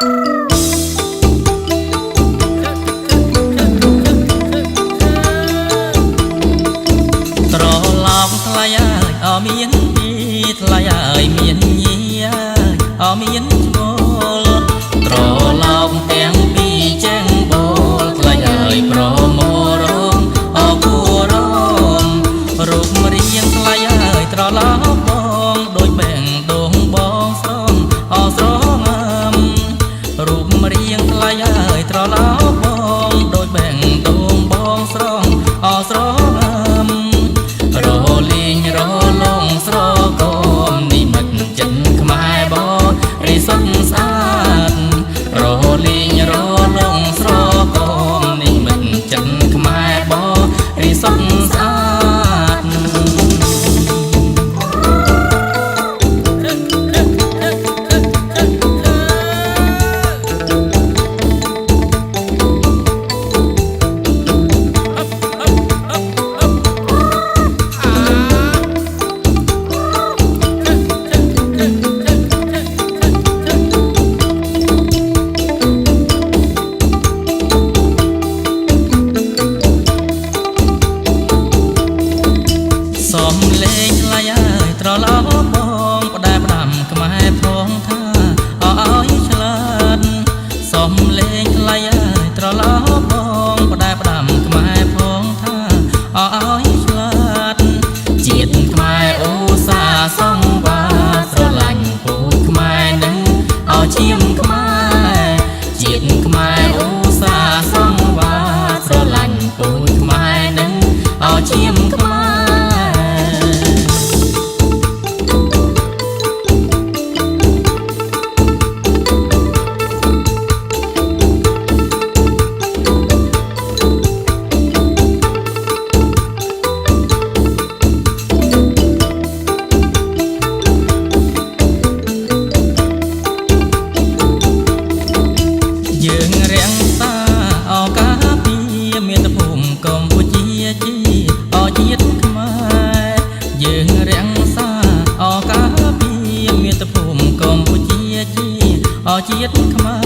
ត្រឡប់ថ្លៃអើយមានពីថ្លៃអើយមានញីអើយមានឈ្មោលត្រឡប់ទាំងពីរចេញបូលថ្លៃអើយប្រមរងអគួរងរូបរាងថ្លៃអើយត្រឡប់បងដូចបែងដងបងស្រងអស្រងរូបរាងថ្លៃអើយត្រឡប់បងដូចបែងដងបងស្រងអស្រងរលីងរលងស្រកមនេះមិនចិនខ្មែរបរិសុទ្ធស្អាតរលីងរលងស្រកមនេះមិនចិនខ្មែរបរិសុទ្ធស្អាតសំលេងថ្លៃអើយត្រឡប់បងផ្ដែផ្ដាំខ្មែរផងថាអើយឆ្លាតសំលេងថ្លៃអើយត្រឡប់បងផ្ដែផ្ដាំខ្មែរផងថាអើយឆ្លាតជាតិខ្មែរអូសាសង្វាតស្រឡាញ់ពូជខ្មែរនឹងអោឈាមខ្មែរជាតិខ្មែរអូសាសង្វាតស្រឡាញ់ពូជខ្មែរនឹងអោឈាមខ្មែរយើងរាំងសាអកាពីមាតុភូមិកម្ពុជាជីអជាតិខ្មែរយើងរាំងសាអកាពីមាតុភូមិកម្ពុជាជីអជាតិខ្មែរ